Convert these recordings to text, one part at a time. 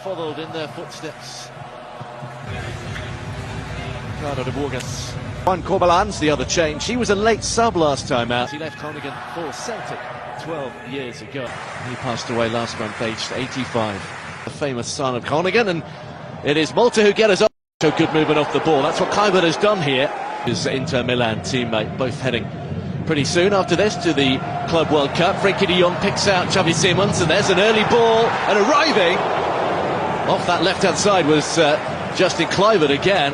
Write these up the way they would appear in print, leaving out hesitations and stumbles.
followed in their footsteps. Ricardo de Burgos. Juan Corbalan's the other change. He was a late sub last time out. He left Groningen for Celtic 12 years ago. He passed away last month, aged 85. The famous son of Groningen, and it is Malta who get us up. So good movement off the ball. That's what Kluivert has done here. His Inter Milan teammate, both heading pretty soon after this to the Club World Cup. Frenkie de Jong picks out Xavi Simons, and there's an early ball, and arriving off that left-hand side was Justin Kluivert again.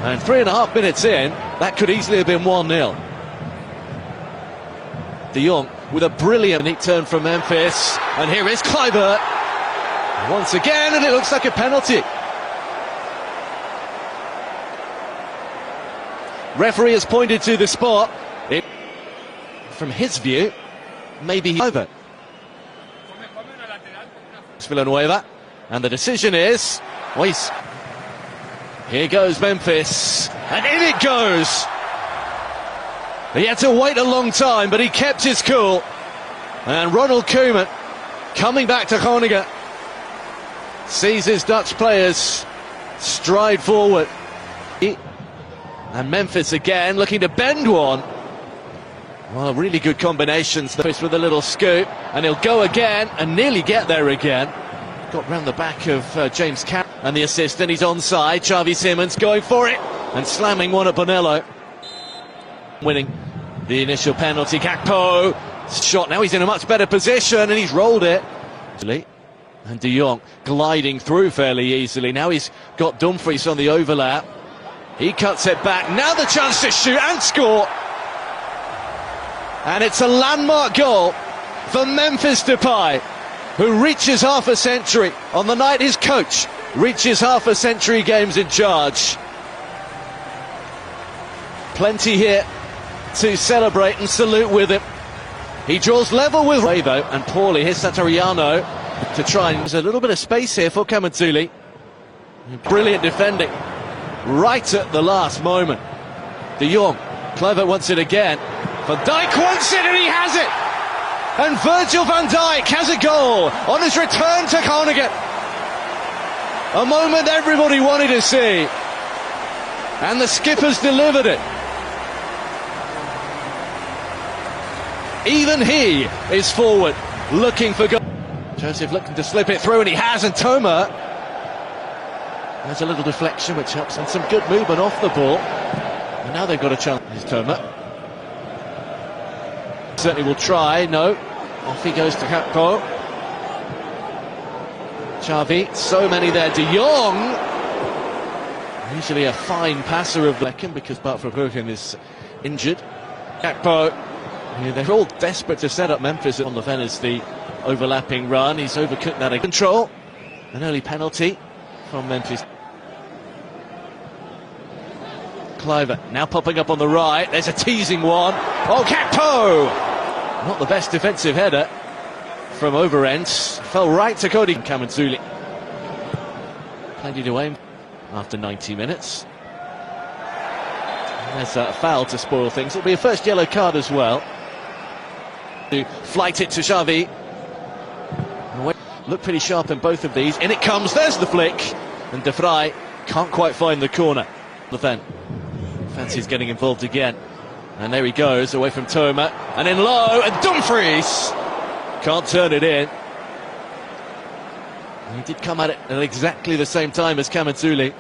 And 3.5 minutes in, that could easily have been 1-0. De Jong with a brilliant neat turn from Memphis, and here is Kluivert once again, and it looks like a penalty. Referee has pointed to the spot. From his view, maybe he's over. Villanueva, and the decision is, here goes Memphis, and in it goes. He had to wait a long time, but he kept his cool. And Ronald Koeman, coming back to Groningen, sees his Dutch players stride forward. And Memphis again looking to bend one. Well, really good combinations. With a little scoop, and he'll go again and nearly get there again. Got round the back of James Cameron, and the assist, and he's onside. Xavi Simons going for it and slamming one at Bonello. Winning the initial penalty. Gakpo shot. Now he's in a much better position, and he's rolled it. And De Jong gliding through fairly easily. Now he's got Dumfries on the overlap. He cuts it back. Now the chance to shoot and score. And it's a landmark goal for Memphis Depay, who reaches half a century on the night his coach reaches half a century games in charge. Plenty here to celebrate and salute with him. He draws level with Revo and Paulie. Here's Satariano to try, and there's a little bit of space here for Kamadzuli. Brilliant defending right at the last moment. De Jong, Kluivert wants it again. Van Dijk wants it, and he has it. And Virgil van Dijk has a goal on his return to Groningen. A moment everybody wanted to see, and the skipper's delivered it. Even he is forward, looking for goal. Joseph looking to slip it through, and he has, and Toma. There's a little deflection which helps, and some good movement off the ball. And now they've got a chance. Here's Toma. Certainly will try, no. Off he goes to Gakpo. Xavi, so many there. De Jong, usually a fine passer of Beckham, because Bart Verbruggen is injured. Gakpo, they're all desperate to set up Memphis on the Venice, the overlapping run. He's overcooked that. Control, an early penalty from Memphis. Kluivert now popping up on the right. There's a teasing one. Oh, Gakpo! Not the best defensive header from over ends. Fell right to Cody Kamadzuli. Plenty to aim after 90 minutes. And there's a foul to spoil things. It'll be a first yellow card as well. To flight it to Xavi. Look pretty sharp in both of these. In it comes. There's the flick. And De Vrij can't quite find the corner. Then fancies getting involved again. And there he goes, away from Toma, and in low, and Dumfries can't turn it in. And he did come at it at exactly the same time as Kamadzuli.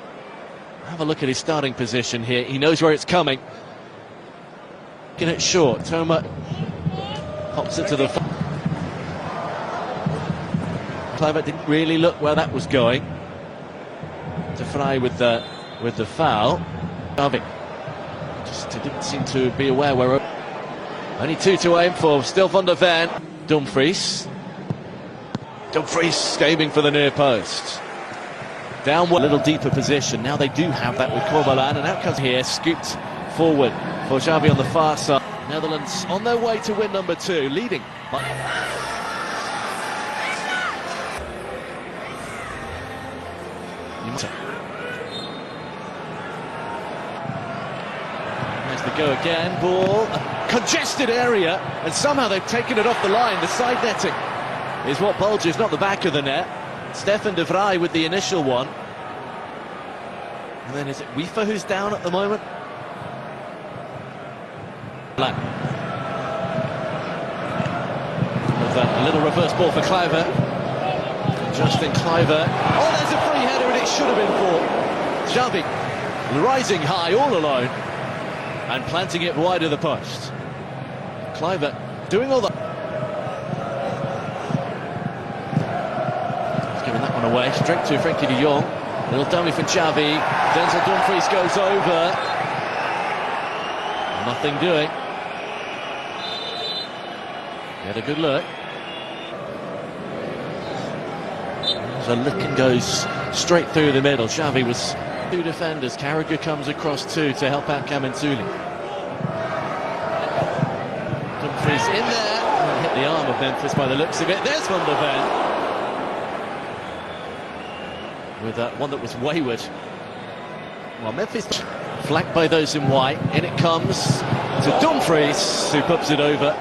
Have a look at his starting position here. He knows where it's coming. Getting it short. Toma pops it to the... Kluivert didn't really look where that was going. De Vrij with the foul. Xavi just didn't seem to be aware where. Only two to aim for. Still Van der Ven. Dumfries aiming for the near post. Down one, a little deeper position. Now they do have that with Corbalan, and out comes here, scooped forward for Xavi on the far side. Netherlands on their way to win number 2, leading. Go again, ball, a congested area, and somehow they've taken it off the line. The side netting is what bulges, not the back of the net. Stefan de Vrij with the initial one. And then is it FIFA who's down at the moment? Lang. With a little reverse ball for Kluivert. Justin Kluivert. Oh, there's a free header and it should have been for Xavi. Rising high all alone and planting it wide of the post. Kluivert doing all that. He's giving that one away straight to Frankie de Jong. Little dummy for Xavi. Denzel Dumfries goes over. Nothing doing. Get a good look. So Licken goes straight through the middle. Xavi was two defenders. Carragher comes across two to help out Kamensuli. Dumfries in there. Hit the arm of Memphis by the looks of it. There's Van der Ven. With one that was wayward. Well, Memphis flanked by those in white. In it comes to Dumfries, who puts it over.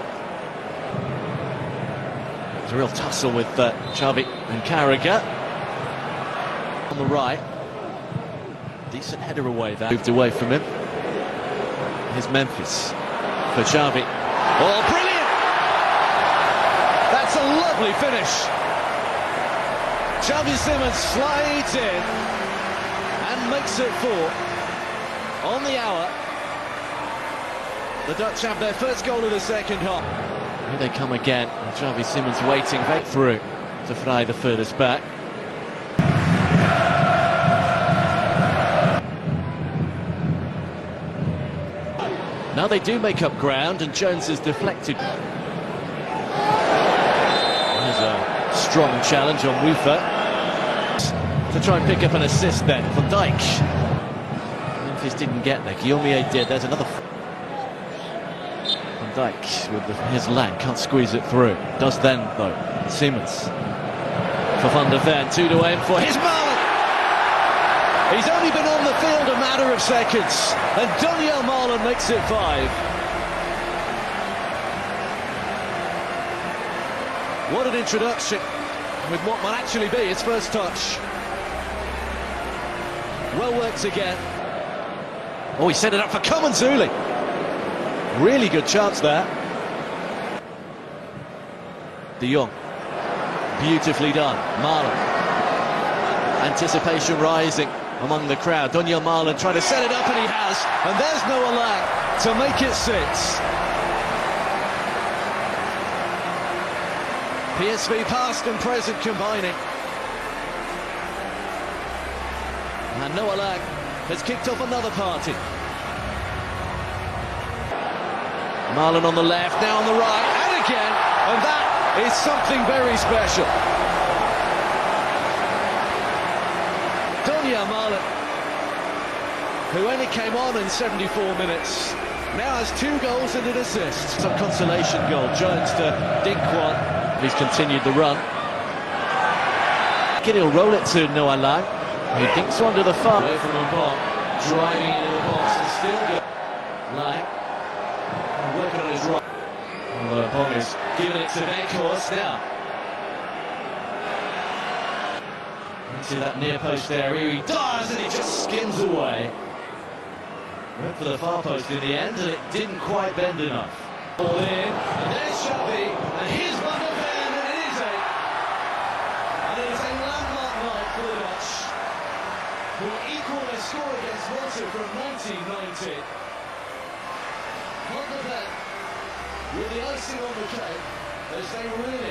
There's a real tussle with Xavi and Carragher. On the right. Decent header away there. Moved away from him. Here's Memphis for Xavi. Oh, brilliant! That's a lovely finish. Xavi Simons slides in and makes it 4 on the hour. The Dutch have their first goal of the second half. Here they come again. And Xavi Simons waiting back through to Vrij the furthest back. Now they do make up ground and Jones is deflected. There's a strong challenge on Wufa to try and pick up an assist then from Dijk. Memphis didn't get there, Guillaume did. There's another from Dijk with his Lang, can't squeeze it through. Does then though. Simons for Van der Ven, 2 to aim for. Here's Malen! He's only been on the field a matter of seconds and Donyell Malen makes it 5. What an introduction with what might actually be his first touch. Well worked again. Oh, he set it up for Kamensuli. Really good chance there. De Jong. Beautifully done. Malen. Anticipation rising among the crowd. Donyell Malen trying to set it up and he has. And there's Noa Lang to make it 6. PSV past and present combining. And Noa Lang has kicked off another party. Malen on the left, now on the right, and again. And that is something very special. Donyell Malen, who only came on in 74 minutes, now has 2 goals and an assist. Some consolation goal. Jones to dink one. He's continued the run. He'll roll it to Noa Lang. He dinks one to the far. Away from Mbong, driving into the box and still go. Lang. Working on his right. Well, Mbong is giving it to Bekijk now. Into that near post area. He does and he just skims away. Went for the far post in the end and it didn't quite bend enough. Ball in, and there's Xavi, and here's Van der Ven, and it is a landmark night for the Dutch, who will equal their score against Malta from 1990. Van der Ven with the icing on the cake as they really